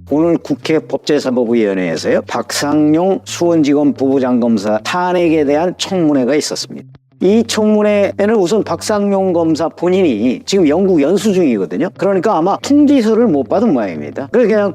오늘 국회 법제사법위원회에서요, 박상용 수원지검 부부장검사 탄핵에 대한 청문회가 있었습니다. 이 청문회에는 우선 박상용 검사 본인이 지금 영국 연수 중이거든요. 그러니까 아마 통지서를 못 받은 모양입니다. 그래서 그냥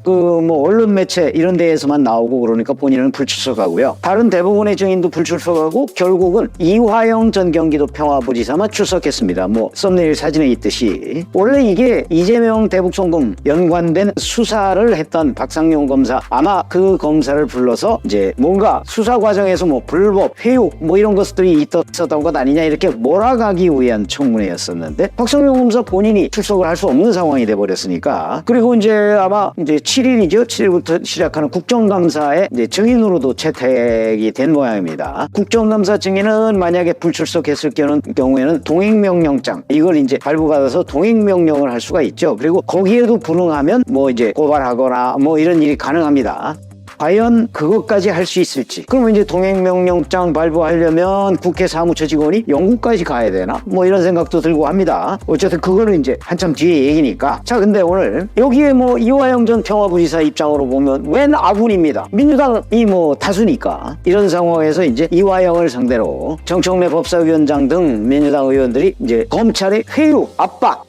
언론 매체 이런 데에서만 나오고 그러니까 본인은 불출석하고요. 다른 대부분의 증인도 불출석하고 결국은 이화영 전 경기도 평화부지사만 출석했습니다. 썸네일 사진에 있듯이. 원래 이게 이재명 대북송금 연관된 수사를 했던 박상용 검사, 아마 그 검사를 불러서 이제 뭔가 수사 과정에서 불법, 회유 이런 것들이 있었던 것 아니냐 이렇게 몰아가기 위한 청문회였었는데 박상용 검사 본인이 출석을 할 수 없는 상황이 돼버렸으니까, 그리고 이제 아마 이제 7일이죠. 7일부터 시작하는 국정감사에 이제 증인으로도 채택이 된 모양입니다. 국정감사 증인은 만약에 불출석했을 경우에는 동행명령장, 이걸 이제 발부받아서 동행명령을 할 수가 있죠. 그리고 거기에도 불응하면 이제 고발하거나 이런 일이 가능합니다. 과연 그것까지 할 수 있을지. 그러면 이제 동행명령장 발부하려면 국회 사무처 직원이 영국까지 가야 되나? 이런 생각도 들고 합니다. 어쨌든 그거는 이제 한참 뒤에 얘기니까. 자, 근데 오늘 여기에 이화영 전 평화부지사 입장으로 보면 웬 아군입니다. 민주당이 다수니까. 이런 상황에서 이제 이화영을 상대로 정청래 법사위원장 등 민주당 의원들이 이제 검찰의 회유, 압박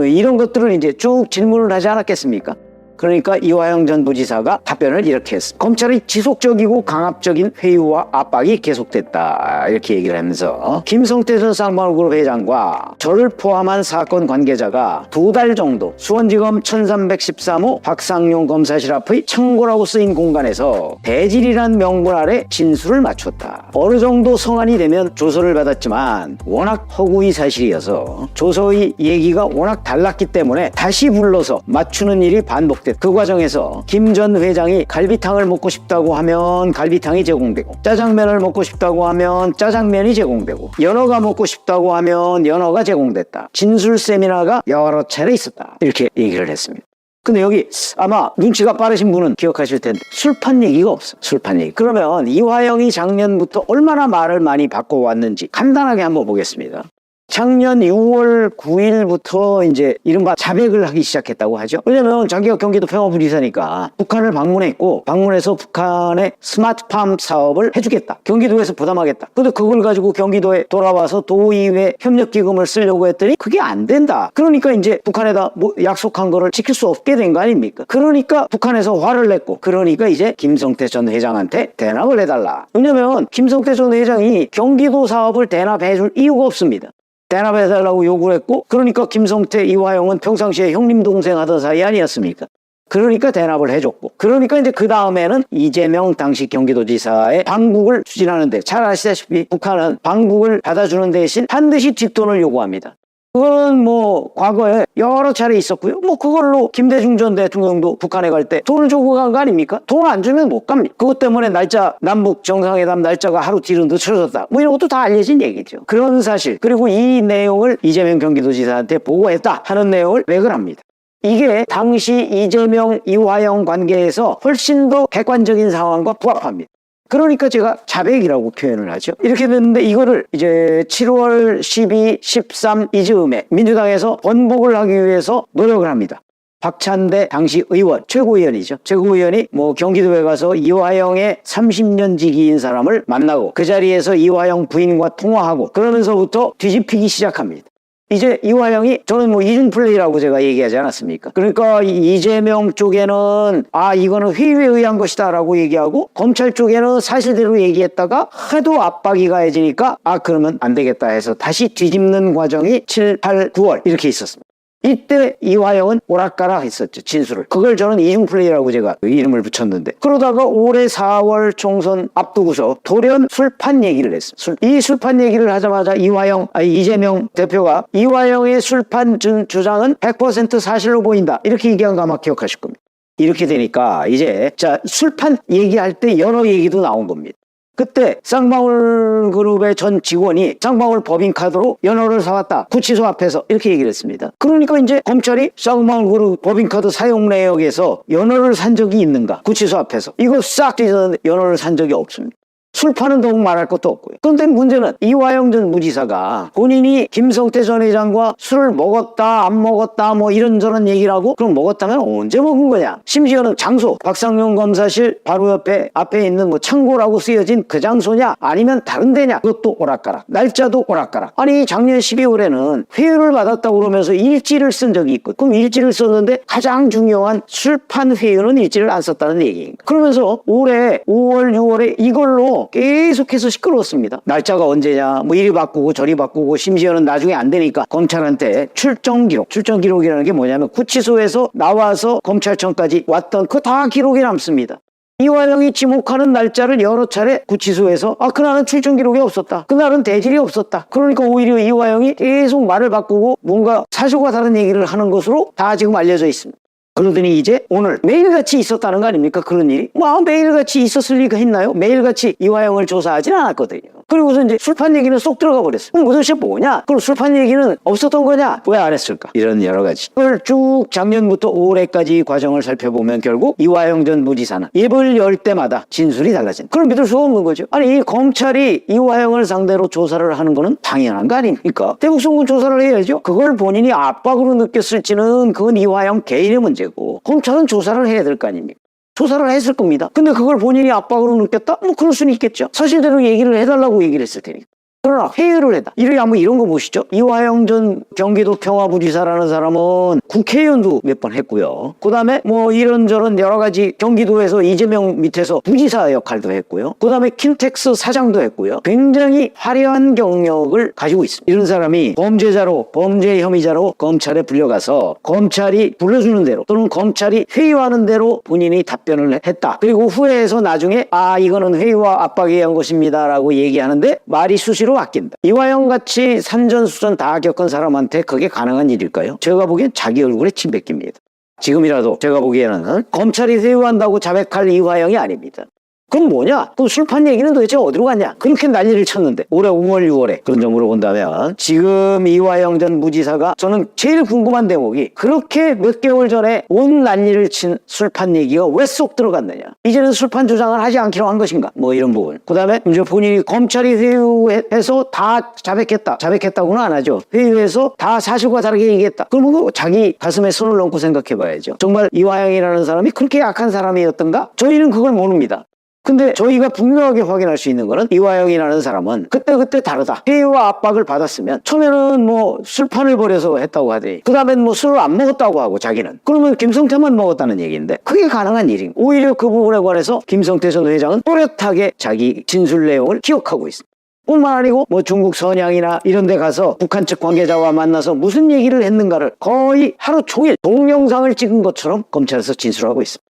이런 것들을 이제 쭉 질문을 하지 않았겠습니까? 그러니까 이화영 전 부지사가 답변을 이렇게 했습니다. 검찰의 지속적이고 강압적인 회유와 압박이 계속됐다, 이렇게 얘기를 하면서 김성태 전 쌍방울그룹 회장과 저를 포함한 사건 관계자가 2달 정도 수원지검 1313호 박상용 검사실 앞의 창고라고 쓰인 공간에서 대질이란 명분 아래 진술을 맞췄다. 어느 정도 성안이 되면 조서를 받았지만 워낙 허구의 사실이어서 조서의 얘기가 워낙 달랐기 때문에 다시 불러서 맞추는 일이 반복됐다. 그 과정에서 김 전 회장이 갈비탕을 먹고 싶다고 하면 갈비탕이 제공되고, 짜장면을 먹고 싶다고 하면 짜장면이 제공되고, 연어가 먹고 싶다고 하면 연어가 제공됐다. 진술 세미나가 여러 차례 있었다, 이렇게 얘기를 했습니다. 근데 여기 아마 눈치가 빠르신 분은 기억하실 텐데 술판 얘기가 없어. 술판 얘기. 그러면 이화영이 작년부터 얼마나 말을 많이 바꿔왔는지 간단하게 한번 보겠습니다. 작년 6월 9일부터 이제 이른바 자백을 하기 시작했다고 하죠. 왜냐면 자기가 경기도 평화부지사니까 북한을 방문했고, 방문해서 북한의 스마트팜 사업을 해주겠다, 경기도에서 부담하겠다. 근데 그걸 가지고 경기도에 돌아와서 도의회 협력기금을 쓰려고 했더니 그게 안 된다. 그러니까 이제 북한에다 약속한 거를 지킬 수 없게 된 거 아닙니까? 그러니까 북한에서 화를 냈고, 그러니까 이제 김성태 전 회장한테 대납을 해달라. 왜냐면 김성태 전 회장이 경기도 사업을 대납해줄 이유가 없습니다. 대납해달라고 요구를 했고, 그러니까 김성태, 이화영은 평상시에 형님 동생 하던 사이 아니었습니까? 그러니까 대납을 해줬고, 그러니까 이제 그 다음에는 이재명 당시 경기도지사의 방북을 추진하는데, 잘 아시다시피 북한은 방북을 받아주는 대신 반드시 뒷돈을 요구합니다. 그거는 과거에 여러 차례 있었고요. 그걸로 김대중 전 대통령도 북한에 갈 때 돈을 주고 간 거 아닙니까? 돈 안 주면 못 갑니다. 그것 때문에 남북 정상회담 날짜가 하루 뒤로 늦춰졌다, 이런 것도 다 알려진 얘기죠. 그런 사실, 그리고 이 내용을 이재명 경기도지사한테 보고했다 하는 내용을 맥을 합니다. 이게 당시 이재명, 이화영 관계에서 훨씬 더 객관적인 상황과 부합합니다. 그러니까 제가 자백이라고 표현을 하죠. 이렇게 됐는데 이거를 이제 7월 12, 13 이즈음에 민주당에서 번복을 하기 위해서 노력을 합니다. 박찬대 당시 의원, 최고위원이죠. 최고위원이 경기도에 가서 이화영의 30년 지기인 사람을 만나고 그 자리에서 이화영 부인과 통화하고, 그러면서부터 뒤집히기 시작합니다. 이제 이화영이, 저는 이중 플레이라고 제가 얘기하지 않았습니까? 그러니까 이재명 쪽에는 이거는 회유에 의한 것이다 라고 얘기하고, 검찰 쪽에는 사실대로 얘기했다가 하도 압박이 가해지니까 그러면 안 되겠다 해서 다시 뒤집는 과정이 7, 8, 9월 이렇게 있었습니다. 이때 이화영은 오락가락 했었죠, 진술을. 그걸 저는 이중플레이라고 제가 이름을 붙였는데, 그러다가 올해 4월 총선 앞두고서 돌연 술판 얘기를 했어요. 이 술판 얘기를 하자마자 이재명 대표가 이화영의 술판 주장은 100% 사실로 보인다, 이렇게 얘기한 거 아마 기억하실 겁니다. 이렇게 되니까 이제 술판 얘기할 때 연어 얘기도 나온 겁니다. 그때 쌍방울그룹의 전 직원이 쌍방울 법인카드로 연어를 사왔다, 구치소 앞에서, 이렇게 얘기를 했습니다. 그러니까 이제 검찰이 쌍방울그룹 법인카드 사용 내역에서 연어를 산 적이 있는가, 구치소 앞에서, 이거 싹 뒤졌는데 연어를 산 적이 없습니다. 술 파는 더욱 말할 것도 없고요. 그런데 문제는 이화영 전 무지사가 본인이 김성태 전 회장과 술을 먹었다 안 먹었다 뭐 이런저런 얘기를 하고, 그럼 먹었다면 언제 먹은 거냐. 심지어는 장소, 박상용 검사실 바로 앞에 있는 뭐 창고라고 쓰여진 그 장소냐 아니면 다른 데냐, 그것도 오락가락, 날짜도 오락가락. 아니 작년 12월에는 회유를 받았다고 그러면서 일지를 쓴 적이 있고, 그럼 일지를 썼는데 가장 중요한 술판 회유는 일지를 안 썼다는 얘기인가. 그러면서 올해 5월 6월에 이걸로 계속해서 시끄러웠습니다. 날짜가 언제냐, 뭐 이리 바꾸고 저리 바꾸고, 심지어는 나중에 안 되니까 검찰한테 출정 기록이라는 게 뭐냐면 구치소에서 나와서 검찰청까지 왔던 그 다 기록이 남습니다. 이화영이 지목하는 날짜를 여러 차례 구치소에서 그날은 출정 기록이 없었다, 그날은 대질이 없었다, 그러니까 오히려 이화영이 계속 말을 바꾸고 뭔가 사실과 다른 얘기를 하는 것으로 다 지금 알려져 있습니다. 그러더니 이제 오늘 매일같이 있었다는 거 아닙니까? 그런 일이 매일같이 있었을 리가 있나요? 매일같이 이화영을 조사하진 않았거든요. 그리고서 이제 술판 얘기는 쏙 들어가 버렸어요. 그럼 도대체 뭐냐? 그럼 술판 얘기는 없었던 거냐? 왜 안 했을까? 이런 여러 가지. 그걸 쭉 작년부터 올해까지 과정을 살펴보면 결국 이화영 전 무지사는 입을 열 때마다 진술이 달라진다. 그걸 믿을 수가 없는 거죠. 아니 이 검찰이 이화영을 상대로 조사를 하는 거는 당연한 거 아닙니까? 대북송금 조사를 해야죠. 그걸 본인이 압박으로 느꼈을지는 그건 이화영 개인의 문제고, 검찰은 조사를 해야 될 거 아닙니까? 조사를 했을 겁니다. 근데 그걸 본인이 압박으로 느꼈다? 뭐 그럴 수는 있겠죠. 사실대로 얘기를 해달라고 얘기를 했을 테니까. 그러나 회유를 했다. 이런 거 보시죠. 이화영 전 경기도 평화부지사라는 사람은 국회의원도 몇 번 했고요. 그 다음에 뭐 이런저런 여러 가지 경기도에서 이재명 밑에서 부지사 역할도 했고요. 그 다음에 킨텍스 사장도 했고요. 굉장히 화려한 경력을 가지고 있습니다. 이런 사람이 범죄 혐의자로 검찰에 불려가서 검찰이 불러주는 대로 또는 검찰이 회유하는 대로 본인이 답변을 했다. 그리고 후회해서 나중에 이거는 회유와 압박에 의한 것입니다 라고 얘기하는데 말이 수시로 바뀐다. 이화영 같이 산전수전 다 겪은 사람한테 그게 가능한 일일까요? 제가 보기엔 자기 얼굴에 침 뱉깁니다. 지금이라도 제가 보기에는 검찰이 회유한다고 자백할 이화영이 아닙니다. 그럼 뭐냐? 그럼 술판 얘기는 도대체 어디로 갔냐? 그렇게 난리를 쳤는데 올해 5월 6월에 그런 점으로 본다면 지금 이화영 전 무지사가 저는 제일 궁금한 대목이 그렇게 몇 개월 전에 온 난리를 친 술판 얘기가 왜 쏙 들어갔느냐? 이제는 술판 주장을 하지 않기로 한 것인가? 뭐 이런 부분. 그 다음에 이제 본인이 검찰이 회유해서 다 자백했다고는 안 하죠. 회유해서 다 사실과 다르게 얘기했다. 그러면 자기 가슴에 손을 얹고 생각해 봐야죠. 정말 이화영이라는 사람이 그렇게 약한 사람이었던가? 저희는 그걸 모릅니다. 근데 저희가 분명하게 확인할 수 있는 거는 이화영이라는 사람은 그때 다르다. 회유와 압박을 받았으면 처음에는 뭐 술판을 벌여서 했다고 하더니 그 다음엔 뭐 술을 안 먹었다고 하고 자기는. 그러면 김성태만 먹었다는 얘기인데 그게 가능한 일인. 오히려 그 부분에 관해서 김성태 전 회장은 또렷하게 자기 진술 내용을 기억하고 있습니다. 뿐만 아니고 뭐 중국 선양이나 이런 데 가서 북한 측 관계자와 만나서 무슨 얘기를 했는가를 거의 하루 종일 동영상을 찍은 것처럼 검찰에서 진술하고 있습니다.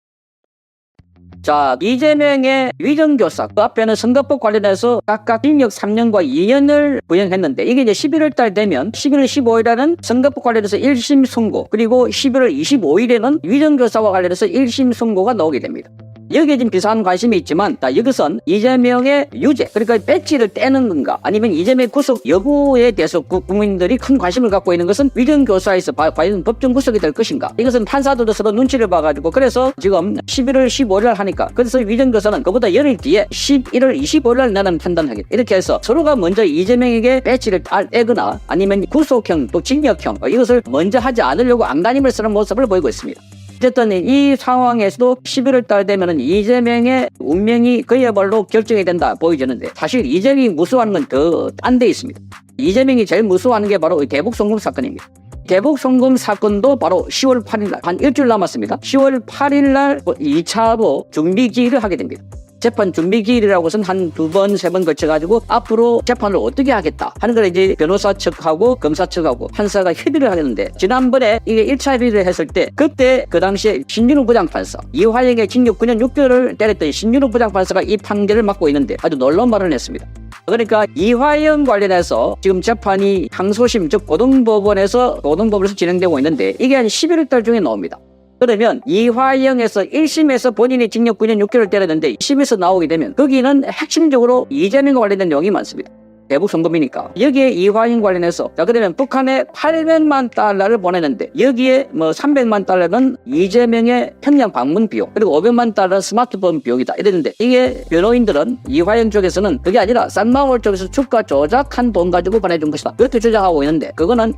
자, 이재명의 위정교사, 그 앞에는 선거법 관련해서 각각 징역 3년과 2년을 부형했는데 이게 이제 11월 달 되면 11월 15일에는 선거법 관련해서 1심 선고, 그리고 11월 25일에는 위정교사와 관련해서 1심 선고가 나오게 됩니다. 여기에 지금 비슷한 관심이 있지만 여기선 이재명의 유죄, 그러니까 배지를 떼는 건가 아니면 이재명 구속 여부에 대해서 국민들이 큰 관심을 갖고 있는 것은 위정교사에서 과연 법정 구속이 될 것인가. 이것은 판사들도 서로 눈치를 봐가지고 그래서 지금 11월 15일 하니까 그래서 위정교사는 그보다 열흘 뒤에 11월 25일 나는 판단하겠다. 이렇게 해서 서로가 먼저 이재명에게 배지를 떼거나 아니면 구속형 또 징역형 이것을 먼저 하지 않으려고 안간힘을 쓰는 모습을 보이고 있습니다. 어쨌든 이 상황에서도 11월 달 되면은 이재명의 운명이 그야말로 결정이 된다 보여지는데 사실 이재명이 무서워하는 건 더 딴 데 있습니다. 이재명이 제일 무서워하는 게 바로 대북송금 사건입니다. 대북송금 사건도 바로 10월 8일 날 한 일주일 남았습니다. 10월 8일 날 2차로 준비기일을 하게 됩니다. 재판 준비기일이라고 해서는 한 2번, 3번 거쳐가지고 앞으로 재판을 어떻게 하겠다 하는 걸 이제 변호사 측하고 검사 측하고 판사가 협의를 하겠는데 지난번에 이게 1차 협의를 했을 때 그때 그 당시에 신준호 부장판사 이화영의 징역 9년 6개월을 때렸던 신준호 부장판사가 이 판결을 맡고 있는데 아주 놀라운 말을 했습니다. 그러니까 이화영 관련해서 지금 재판이 항소심 즉 고등법원에서 진행되고 있는데 이게 한 11월 달 중에 나옵니다. 그러면 이화영에서 1심에서 본인이 징역 9년 6개월 때렸는데 2심에서 나오게 되면 거기는 핵심적으로 이재명과 관련된 내용이 많습니다. 대북 송금이니까 여기에 이화영 관련해서 자 그러면 북한에 800만 달러를 보내는데 여기에 뭐 300만 달러는 이재명의 평양 방문 비용 그리고 500만 달러는 스마트폰 비용이다 이랬는데 이게 변호인들은 이화영 쪽에서는 그게 아니라 쌍방울 쪽에서 주가 조작한 돈 가지고 보내준 것이다 그렇게 주장하고 있는데 그거는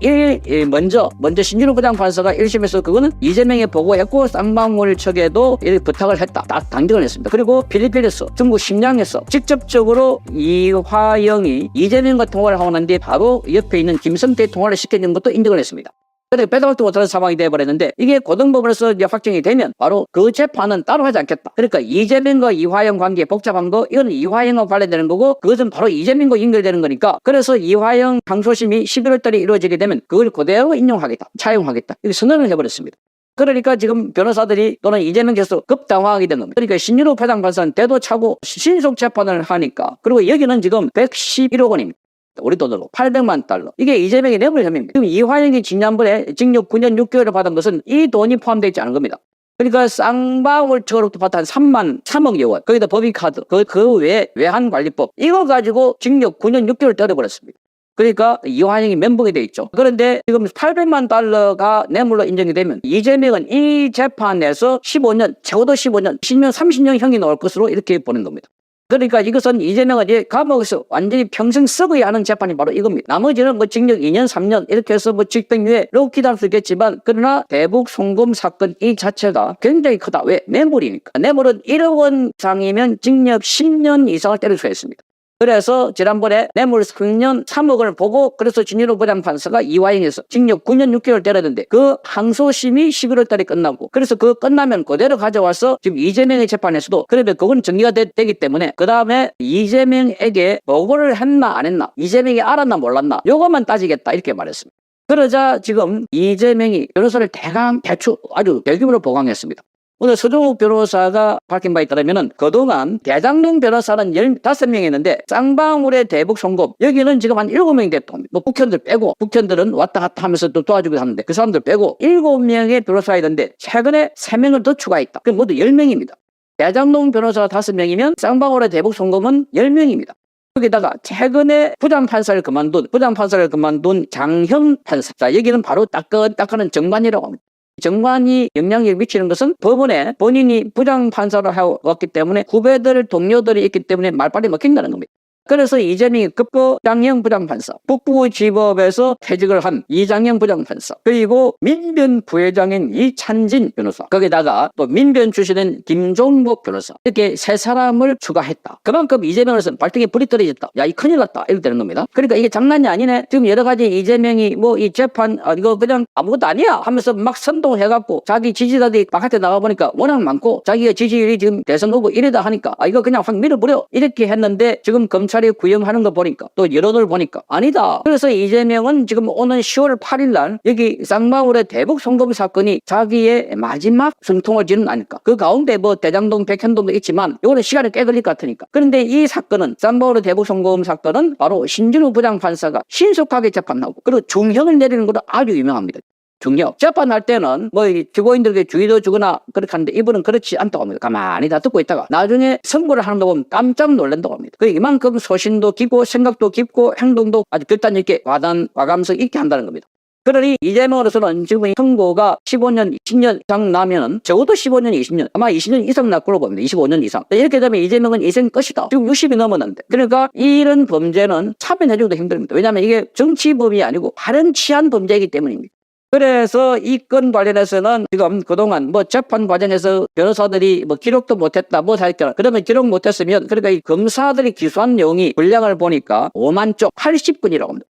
먼저 신진우 부장판사가 1심에서 그거는 이재명이 보고했고 쌍방울 측에도 이렇게 부탁을 했다 딱 당정을 했습니다. 그리고 필리핀에서 중국 심양에서 직접적으로 이화영이 이재명과 통화를 하고 난 뒤에 바로 옆에 있는 김성태 통화를 시켜준 것도 인정을 했습니다. 그래 빼도 못하는 상황이 되어버렸는데 이게 고등법원에서 이제 확정이 되면 바로 그 재판은 따로 하지 않겠다. 그러니까 이재명과 이화영 관계 복잡한 거 이건 이화영과 관련되는 거고 그것은 바로 이재명과 연결되는 거니까 그래서 이화영 항소심이 11월 달에 이루어지게 되면 그걸 그대로 인용하겠다. 차용하겠다. 이렇게 선언을 해버렸습니다. 그러니까 지금 변호사들이 또는 이재명께서 급당황하게 된 겁니다. 그러니까 신진우 부장판사는 대도 차고 신속 재판을 하니까 그리고 여기는 지금 111억 원입니다. 우리 돈으로 800만 달러. 이게 이재명의 뇌물 혐의입니다. 지금 이화영이 지난번에 징역 9년 6개월을 받은 것은 이 돈이 포함되어 있지 않은 겁니다. 그러니까 쌍방울 측으로부터 받은 3억 원. 거기다 법인카드. 그 외에 외환관리법. 이거 가지고 징역 9년 6개월 때려버렸습니다. 그러니까 이화영이 멘붕이 돼 있죠. 그런데 지금 800만 달러가 뇌물로 인정이 되면 이재명은 이 재판에서 15년, 적어도 15년, 10년, 30년 형이 나올 것으로 이렇게 보는 겁니다. 그러니까 이것은 이재명은 이제 감옥에서 완전히 평생 썩어야 하는 재판이 바로 이겁니다. 나머지는 뭐 징역 2년, 3년 이렇게 해서 뭐 집행유예로 기다릴 수 있겠지만 그러나 대북 송금 사건 이 자체가 굉장히 크다. 왜? 뇌물이니까. 뇌물은 1억 원 이상이면 징역 10년 이상을 때릴 수가 있습니다. 그래서 지난번에 뇌물 3억을 보고 그래서 진진우 부장판사가 이화영에서 징역 9년 6개월 때렸는데 그 항소심이 11월 달에 끝나고 그래서 그거 끝나면 그대로 가져와서 지금 이재명의 재판에서도 그러면 그건 정리가 되기 때문에 그 다음에 이재명에게 보고를 했나 안 했나 이재명이 알았나 몰랐나 요것만 따지겠다 이렇게 말했습니다. 그러자 지금 이재명이 변호사를 대충 아주 대규모로 보강했습니다. 오늘 서종욱 변호사가 밝힌 바에 따르면 그동안 대장동 변호사는 15명이었는데 쌍방울의 대북 송금 여기는 지금 한 7명이 됐다. 뭐 북현들 빼고 북현들은 왔다 갔다 하면서 또 도와주기도 하는데 그 사람들 빼고 7명의 변호사가 있는데 최근에 3명을 더 추가했다. 그럼 모두 10명입니다. 대장동 변호사가 5명이면 쌍방울의 대북 송금은 10명입니다. 여기다가 최근에 부장판사를 그만둔 장형 판사. 자, 여기는 바로 따끈따끈한 정관이라고 합니다. 정관이 영향력을 미치는 것은 법원에 본인이 부장판사를 해왔기 때문에 후배들, 동료들이 있기 때문에 말빨이 먹힌다는 겁니다. 그래서 이재명이 급거 장형 부장판사, 북부지법에서 퇴직을 한 이장형 부장판사, 그리고 민변 부회장인 이찬진 변호사, 거기다가 또 민변 출신인 김종복 변호사 이렇게 세 사람을 추가했다. 그만큼 이재명으로서는 발등에 불이 떨어졌다. 야, 이 큰일 났다. 이렇게 되는 겁니다. 그러니까 이게 장난이 아니네. 지금 여러 가지 이재명이 뭐 이 재판 이거 그냥 아무것도 아니야 하면서 막 선동해갖고 자기 지지자들이 바깥에 나가보니까 워낙 많고 자기가 지지율이 지금 대선 후보 1위다 하니까 이거 그냥 확 밀어버려 이렇게 했는데 지금 검찰이 구형하는 거 보니까 또 여론을 보니까 아니다. 그래서 이재명은 지금 오는 10월 8일 날 여기 쌍방울의 대북 송금 사건이 자기의 마지막 숨통을 쥐는 아닐까. 그 가운데 뭐 대장동, 백현동도 있지만 이거는 시간이 꽤 걸릴 것 같으니까. 그런데 이 사건은 쌍방울의 대북 송금 사건은 바로 신진우 부장판사가 신속하게 재판하고 그리고 중형을 내리는 것도 아주 유명합니다. 중요. 재판할 때는 뭐 피고인들에게 주의도 주거나 그렇게 하는데 이분은 그렇지 않다고 합니다. 가만히 다 듣고 있다가 나중에 선고를 하는 거 보면 깜짝 놀란다고 합니다. 이만큼 소신도 깊고 생각도 깊고 행동도 아주 결단 있게 과감성 있게 한다는 겁니다. 그러니 이재명으로서는 지금 선고가 15년, 20년 이상 나면은 적어도 15년, 20년 아마 20년 이상 날 걸로 봅니다. 25년 이상. 이렇게 되면 이재명은 인생 끝이다. 지금 60이 넘었는데. 그러니까 이런 범죄는 차별해주기도 힘듭니다. 왜냐하면 이게 정치범이 아니고 다른 치안 범죄이기 때문입니다. 그래서 이 건 관련해서는 지금 그동안 뭐 재판 과정에서 변호사들이 뭐 기록도 못했다 뭐 하였잖아. 그러면 기록 못했으면 그러니까 이 검사들이 기소한 내용이 분량을 보니까 5만 쪽 80건이라고 합니다.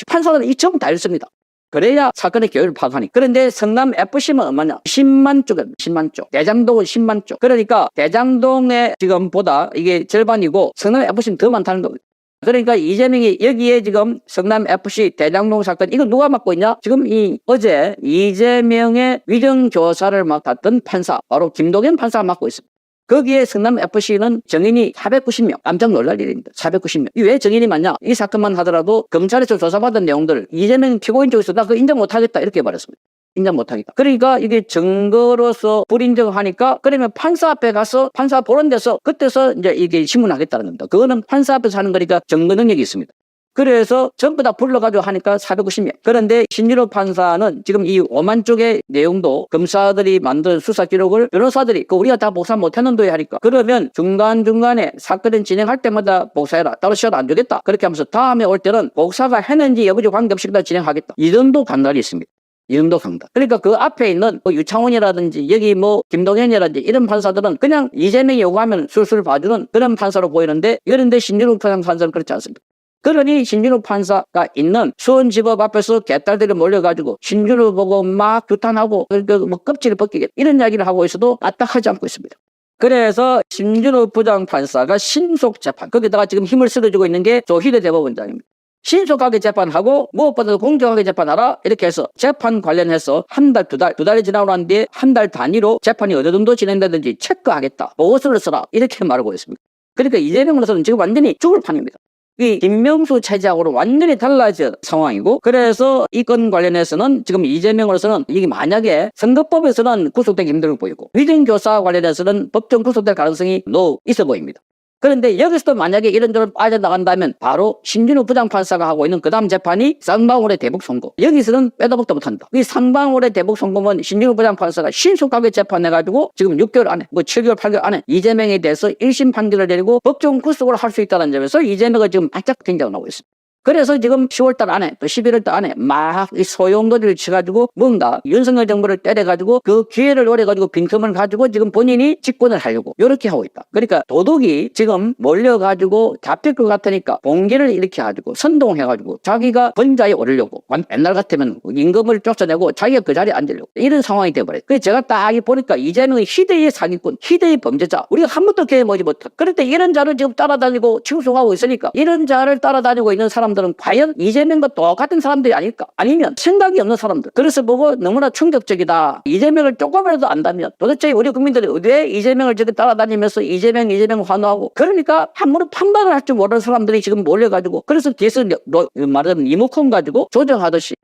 판사들은 이 전부 다 읽습니다. 그래야 사건의 결을 파악하니. 그런데 성남 FC는 얼마냐? 10만 쪽입니다. 10만 쪽. 대장동은 10만 쪽. 그러니까 대장동에 지금보다 이게 절반이고 성남 FC는 더 많다는 겁니다. 그러니까 이재명이 여기에 지금 성남FC 대장동 사건 이거 누가 맡고 있냐? 지금 어제 이재명의 위정조사를 맡았던 판사 바로 김동현 판사가 맡고 있습니다. 거기에 성남FC는 정인이 490명. 깜짝 놀랄 일입니다. 490명. 이 왜 정인이 많냐? 이 사건만 하더라도 검찰에서 조사받은 내용들 이재명 피고인 쪽에서 나 그거 인정 못하겠다 이렇게 말했습니다. 인정 못하겠다. 그러니까 이게 증거로서 불인정하니까 그러면 판사 앞에 가서 판사 보는 데서 그때서 이제 이게 신문하겠다는 겁니다. 그거는 판사 앞에서 하는 거니까 증거 능력이 있습니다. 그래서 전부 다 불러가지고 하니까 450명. 그런데 신진호 판사는 지금 이 5만 쪽의 내용도 검사들이 만든 수사 기록을 변호사들이 우리가 다 복사 못했는데 하니까 그러면 중간중간에 사건을 진행할 때마다 복사해라. 따로 시간 안 주겠다. 그렇게 하면서 다음에 올 때는 복사가 했는지 여부지 관계없이 다 진행하겠다. 이 정도 강단이 있습니다. 이 정도 강단. 그러니까 그 앞에 있는 뭐 유창훈이라든지 여기 뭐 김동현이라든지 이런 판사들은 그냥 이재명이 요구하면 술술 봐주는 그런 판사로 보이는데 그런데 신진호 판사는 그렇지 않습니다. 그러니 신진호 판사가 있는 수원지법 앞에서 개딸들이 몰려가지고 신진호 보고 막 규탄하고 뭐 껍질을 벗기겠다 이런 이야기를 하고 있어도 아딱하지 않고 있습니다. 그래서 신진호 부장판사가 신속 재판 거기다가 지금 힘을 실어주고 있는 게 조희대 대법원장입니다. 신속하게 재판하고 무엇보다도 공정하게 재판하라 이렇게 해서 재판 관련해서 한 달, 두 달이 지나고 난 뒤에 한 달 단위로 재판이 어느 정도 진행되든지 체크하겠다. 보고서를 써라 이렇게 말하고 있습니다. 그러니까 이재명으로서는 지금 완전히 죽을 판입니다. 이 김명수 체제하고는 완전히 달라진 상황이고 그래서 이 건 관련해서는 지금 이재명으로서는 이게 만약에 선거법에서는 구속되기 힘들어 보이고 위증교사 관련해서는 법정 구속될 가능성이 있어 보입니다. 그런데 여기서도 만약에 이런저런 빠져나간다면 바로 신진호 부장판사가 하고 있는 그 다음 재판이 쌍방울의 대북 선고. 여기서는 빼다 박다 못한다. 이 쌍방울의 대북 선고는 신진호 부장판사가 신속하게 재판해가지고 지금 6개월 안에 7개월 8개월 안에 이재명에 대해서 1심 판결을 내리고 법정 구속을 할 수 있다는 점에서 이재명은 지금 바짝 긴장을 하고 있습니다. 그래서 지금 10월달 안에 또 11월달 안에 막 이 소용돌이를 쳐가지고 뭔가 윤석열 정부를 때려가지고 그 기회를 노려가지고 빈틈을 가지고 지금 본인이 집권을 하려고 이렇게 하고 있다. 그러니까 도둑이 지금 몰려가지고 잡힐 것 같으니까 봉기를 이렇게 가지고 선동해가지고 자기가 권좌에 오르려고 옛날 같으면 임금을 쫓아내고 자기가 그 자리에 앉으려고 이런 상황이 돼버려요. 그래서 제가 딱 보니까 이재명이 희대의 사기꾼, 희대의 범죄자 우리가 한 번도 개해보지 못한 그럴 때 이런 자를 지금 따라다니고 칭송하고 있으니까 이런 자를 따라다니고 있는 사람들은 과연 이재명과 똑같은 사람들이 아닐까? 아니면 생각이 없는 사람들. 그래서 보고 너무나 충격적이다. 이재명을 조금이라도 안다면 도대체 우리 국민들이 왜 이재명을 저렇게 따라다니면서 이재명 환호하고 그러니까 한번은 판단을 할 줄 모르는 사람들이 지금 몰려가지고 그래서 뒤에서 말하자면 리모컨 가지고 조정하듯이